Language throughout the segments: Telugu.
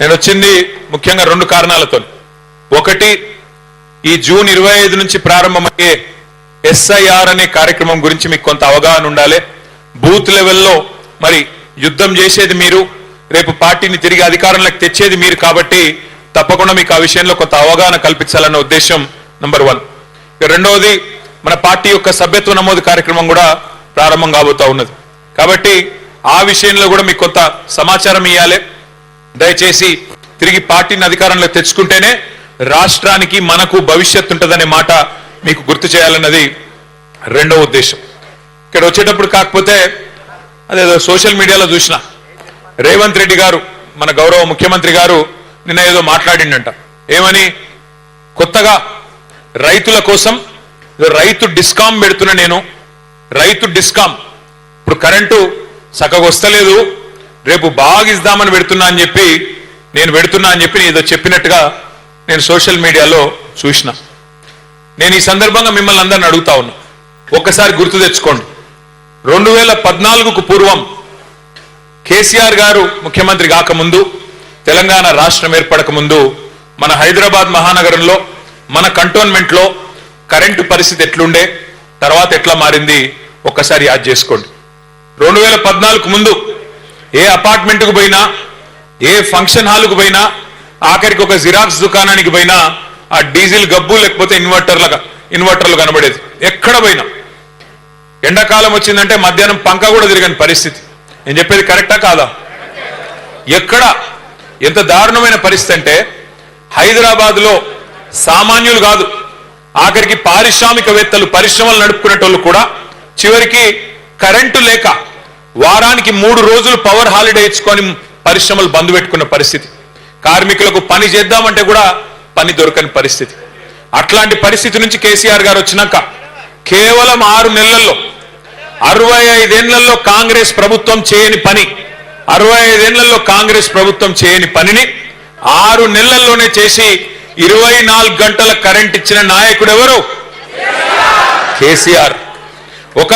నేను వచ్చింది ముఖ్యంగా రెండు కారణాలతో. ఒకటి, ఈ జూన్ 25 నుంచి ప్రారంభమయ్యే ఎస్ఐఆర్ అనే కార్యక్రమం గురించి మీకు కొంత అవగాహన ఉండాలి. బూత్ లెవెల్లో మరి యుద్ధం చేసేది మీరు, రేపు పార్టీని తిరిగి అధికారంలోకి తెచ్చేది మీరు, కాబట్టి తప్పకుండా మీకు ఆ విషయంలో కొంత అవగాహన కల్పించాలన్న ఉద్దేశం నంబర్ 1. రెండవది, మన పార్టీ యొక్క సభ్యత్వ నమోదు కార్యక్రమం కూడా ప్రారంభం కాబోతా ఉన్నది. కాబట్టి ఆ విషయంలో కూడా మీకు కొంత సమాచారం ఇవ్వాలి. దయచేసి తిరిగి పార్టీని అధికారంలో తెచ్చుకుంటేనే రాష్ట్రానికి మనకు భవిష్యత్తు ఉంటుందనే మాట మీకు గుర్తు చేయాలన్నది రెండవ ఉద్దేశం. ఇక్కడ వచ్చేటప్పుడు కాకపోతే అదేదో సోషల్ మీడియాలో చూసిన రేవంత్ రెడ్డి గారు, మన గౌరవ ముఖ్యమంత్రి గారు నిన్న ఏదో మాట్లాడిండంట. ఏమని? కొత్తగా రైతుల కోసం రైతు డిస్కాం పెడుతున్నా నేను. రైతు డిస్కాం ఇప్పుడు కరెంటు చక్కగా వస్తలేదు, రేపు బాగా ఇద్దామని పెడుతున్నా అని చెప్పి, నేను పెడుతున్నా అని చెప్పి ఏదో చెప్పినట్టుగా నేను సోషల్ మీడియాలో చూసిన. నేను ఈ సందర్భంగా మిమ్మల్ని అందరిని అడుగుతా ఉన్నా, ఒక్కసారి గుర్తు తెచ్చుకోండి. 2014కు పూర్వం కేసీఆర్ గారు ముఖ్యమంత్రి కాకముందు, తెలంగాణ రాష్ట్రం ఏర్పడక ముందు మన హైదరాబాద్ మహానగరంలో, మన కంటోన్మెంట్ లో కరెంటు పరిస్థితి ఎట్లుండే, తర్వాత ఎట్లా మారింది ఒక్కసారి యాద్ చేసుకోండి. 2014కు ముందు ఏ అపార్ట్మెంట్కు పోయినా, ఏ ఫంక్షన్ హాల్కు పోయినా, ఆఖరికి ఒక జిరాక్స్ దుకాణానికి పోయినా ఆ డీజిల్ గబ్బు లేకపోతే ఇన్వర్టర్లు కనబడేది. ఎక్కడ పోయినా ఎండాకాలం వచ్చిందంటే మధ్యాహ్నం పంక కూడా తిరగని పరిస్థితి. నేను చెప్పేది కరెక్టా కాదా? ఎక్కడ ఎంత దారుణమైన పరిస్థితి అంటే, హైదరాబాద్ లో సామాన్యులు కాదు, ఆఖరికి పారిశ్రామికవేత్తలు, పరిశ్రమలు నడుపుకునేటోళ్ళు కూడా చివరికి కరెంటు లేక వారానికి 3 రోజులు పవర్ హాలిడే ఇచ్చుకొని పరిశ్రమలు బంద్ పెట్టుకున్న పరిస్థితి. కార్మికులకు పని చేద్దామంటే కూడా పని దొరకని పరిస్థితి. అట్లాంటి పరిస్థితి నుంచి కేసీఆర్ గారు వచ్చినాక కేవలం 6 నెలల్లో 65 ఏళ్లలో కాంగ్రెస్ ప్రభుత్వం చేయని పని, 65 ఏళ్లలో కాంగ్రెస్ ప్రభుత్వం చేయని పనిని 6 నెలల్లోనే చేసి 24 గంటల కరెంట్ ఇచ్చిన నాయకుడు ఎవరు? కేసీఆర్. ఒక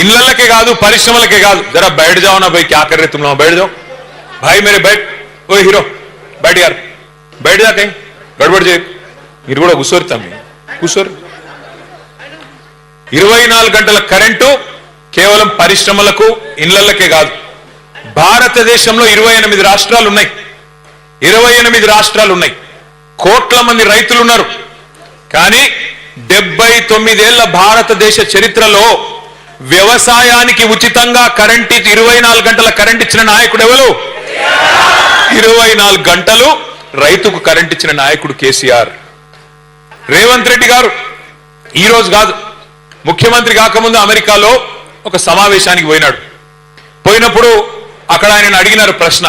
ఇళ్లకే కాదు, పరిశ్రమలకే కాదు. జరా బయట जाओ ना भाई, क्या कर रहे तुम लोग, बैठ जाओ भाई मेरे, बैठ. ओ हीरो बैठ यार, बैठ जा, कहीं गड़बड़ చేయ. మీరు కూడా కూర్చోరు తమ్మి, కూర్చోరు. 24 గంటల కరెంటు కేవలం పరిశ్రమలకు, ఇళ్లకే కాదు. భారతదేశంలో 28 రాష్ట్రాలు ఉన్నాయి. 28 రాష్ట్రాలు ఉన్నాయి. కోట్ల మంది రైతులు ఉన్నారు. కానీ 79 ఏళ్ల భారతదేశ చరిత్రలో వ్యవసాయానికి ఉచితంగా కరెంట్ 24 గంటల కరెంట్ ఇచ్చిన నాయకుడు ఎవరు? 24 గంటలు రైతుకు కరెంట్ ఇచ్చిన నాయకుడు కేసీఆర్. రేవంత్ రెడ్డి గారు ఈ రోజు కాదు, ముఖ్యమంత్రి కాకముందు అమెరికాలో ఒక సమావేశానికి పోయినాడు. పోయినప్పుడు అక్కడ ఆయన అడిగినారు ప్రశ్న,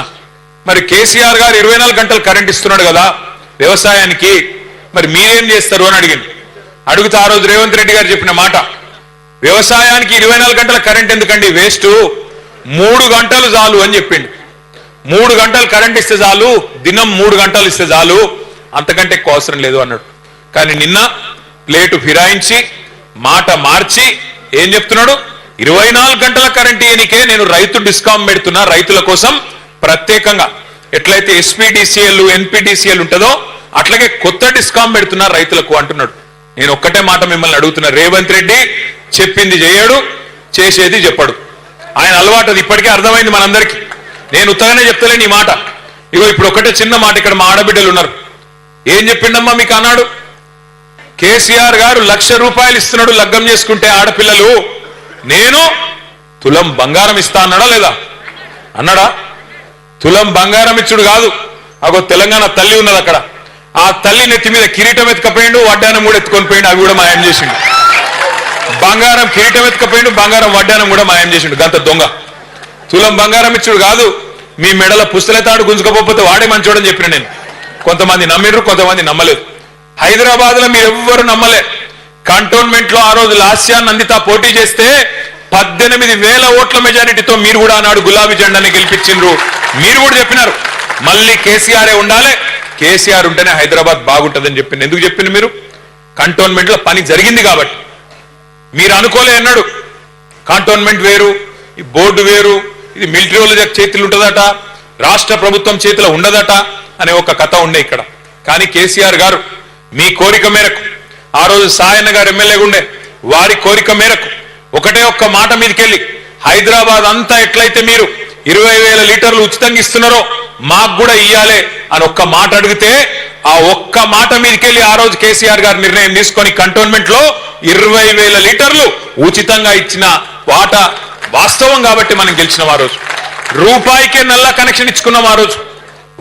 మరి కేసీఆర్ గారు 24 గంటలు కరెంట్ ఇస్తున్నాడు కదా వ్యవసాయానికి, మరి మీరేం చేస్తారు అని అడిగింది. అడిగితే ఆ రోజు రేవంత్ రెడ్డి గారు చెప్పిన మాట, వ్యవసాయానికి 24 గంటల కరెంట్ ఎందుకండి, వేస్ట్, 3 గంటలు చాలు అని చెప్పిండు. 3 గంటలు కరెంట్ ఇస్తే చాలు, దినం 3 గంటలు ఇస్తే చాలు, అంతకంటే ఎక్కువ అవసరం లేదు అన్నాడు. కానీ నిన్న ప్లేటు ఫిరాయించి మాట మార్చి ఏం చెప్తున్నాడు, 24 గంటల కరెంట్ ఇయనికే నేను రైతు డిస్కాం పెడుతున్నా, రైతుల కోసం ప్రత్యేకంగా. ఎట్లయితే ఎస్పీడీసీఎల్, ఎన్పీడీసీఎల్ ఉంటుందో అట్లాగే కొత్త డిస్కాం పెడుతున్నా రైతులకు అంటున్నాడు. నేను ఒక్కటే మాట మిమ్మల్ని అడుగుతున్నా, రేవంత్ రెడ్డి చెప్పింది చేయడు, చేసేది చెప్పడు. ఆయన అలవాటు అది ఇప్పటికే అర్థమైంది మనందరికీ. నేను ఉత్తగానే చెప్తలేను ఈ మాట. ఇగో ఇప్పుడు ఒకటే చిన్న మాట, ఇక్కడ మా ఆడబిడ్డలు ఉన్నారు. ఏం చెప్పిండమ్మా మీకు అన్నాడు? కేసీఆర్ గారు 1,00,000 రూపాయలు ఇస్తున్నాడు లగ్గం చేసుకుంటే ఆడపిల్లలు, నేను తులం బంగారం ఇస్తా అన్నాడా లేదా? అన్నాడా? తులం బంగారం ఇచ్చుడు కాదు, అగో తెలంగాణ తల్లి ఉన్నది అక్కడ, ఆ తల్లి నెత్తి మీద కిరీటం ఎత్తుకపోయిండు, వడ్డానం కూడా ఎత్తుకొని పోయిండు, అవి కూడా మాయం చేసిండు. బంగారం కిరీటం ఎత్తుకపోయిండు, బంగారం వడ్డానం కూడా మాయం చేసిండు. గంత దొంగ. తులం బంగారం ఇచ్చుడు కాదు, మీ మెడల పుస్తలతాడు గుంజుకోకపోతే వాడే మంచోడని చెప్పిన నేను. కొంతమంది నమ్మిర్రు, కొంతమంది నమ్మలేదు. హైదరాబాద్ లో మీరు ఎవ్వరు నమ్మలే. కంటోన్మెంట్ లో ఆ రోజు లాస్యా నందిత పోటీ చేస్తే 18,000 ఓట్ల మెజారిటీతో మీరు కూడా ఆనాడు గులాబీ జెండాని గెలిపించిండ్రు. మీరు కూడా చెప్పినారు మళ్ళీ కేసీఆరే ఉండాలి, కేసీఆర్ ఉంటేనే హైదరాబాద్ బాగుంటుందని చెప్పింది. ఎందుకు చెప్పింది? మీరు కంటోన్మెంట్ లో పని జరిగింది కాబట్టి. మీరు అనుకోలే అన్నాడు, కంటోన్మెంట్ వేరు, ఈ బోర్డు వేరు, ఇది మిలిటరీ వాళ్ళ చేతులు ఉంటుందట, రాష్ట్ర ప్రభుత్వం చేతిలో ఉండదట అనే ఒక కథ ఉండే ఇక్కడ. కానీ కేసీఆర్ గారు మీ కోరిక మేరకు, ఆ రోజు సాయన్న గారు ఎమ్మెల్యేగా ఉండే వారి కోరిక మేరకు ఒకటే ఒక్క మాట మీదకెళ్ళి హైదరాబాద్ అంతా ఎట్లయితే మీరు 20,000 లీటర్లు ఉచితంగా ఇస్తున్నారో మాకు కూడా ఇయ్యాలి అని ఒక్క మాట అడిగితే ఆ ఒక్క మాట మీదకెళ్ళి ఆ రోజు కేసీఆర్ గారు నిర్ణయం తీసుకొని కంటోన్మెంట్ లో 20,000 లీటర్లు ఉచితంగా ఇచ్చిన వాటా వాస్తవం కాబట్టి మనం గెలిచినాం. ఆ రోజు రూపాయికే నల్ల కనెక్షన్ ఇచ్చుకున్నాం. ఆ రోజు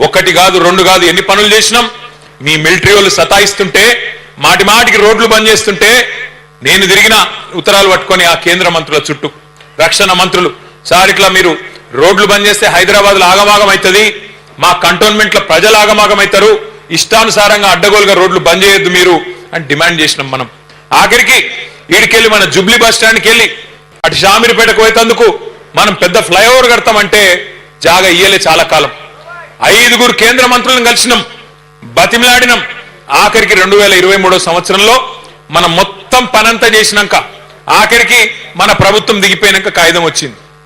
ఒకటి కాదు రెండు కాదు ఎన్ని పనులు చేసినాం. మీ మిలిటరీ వాళ్ళు సతాయిస్తుంటే మాటి మాటికి రోడ్లు బంద్ చేస్తుంటే నేను తిరిగిన ఉత్తరాలు పట్టుకొని ఆ కేంద్ర మంత్రుల చుట్టూ రక్షణ మంత్రులు, సార్ ఇట్లా మీరు రోడ్లు బంద్ చేస్తే హైదరాబాద్ లో ఆగమాగం అవుతుంది, మా కంటోన్మెంట్ లో ప్రజలు ఆగమాగం అవుతారు, ఇష్టానుసారంగా అడ్డగోలుగా రోడ్లు బంద్ చేయొద్దు మీరు అని డిమాండ్ చేసినాం. మనం ఆఖరికి ఈడికెళ్ళి మన జుబ్లీ బస్ స్టాండ్కి వెళ్ళి అటు షామీర్పేటకు పోయేందుకు మనం పెద్ద ఫ్లైఓవర్ కడతామంటే జాగా ఇయ్యలే. చాలా కాలం 5 కేంద్ర మంత్రులను కలిసినాం, బతిమిలాడినాం. ఆఖరికి 2023 సంవత్సరంలో మనం మొత్తం పనంతా చేసినాక ఆఖరికి మన ప్రభుత్వం దిగిపోయినాక కాగితం వచ్చింది.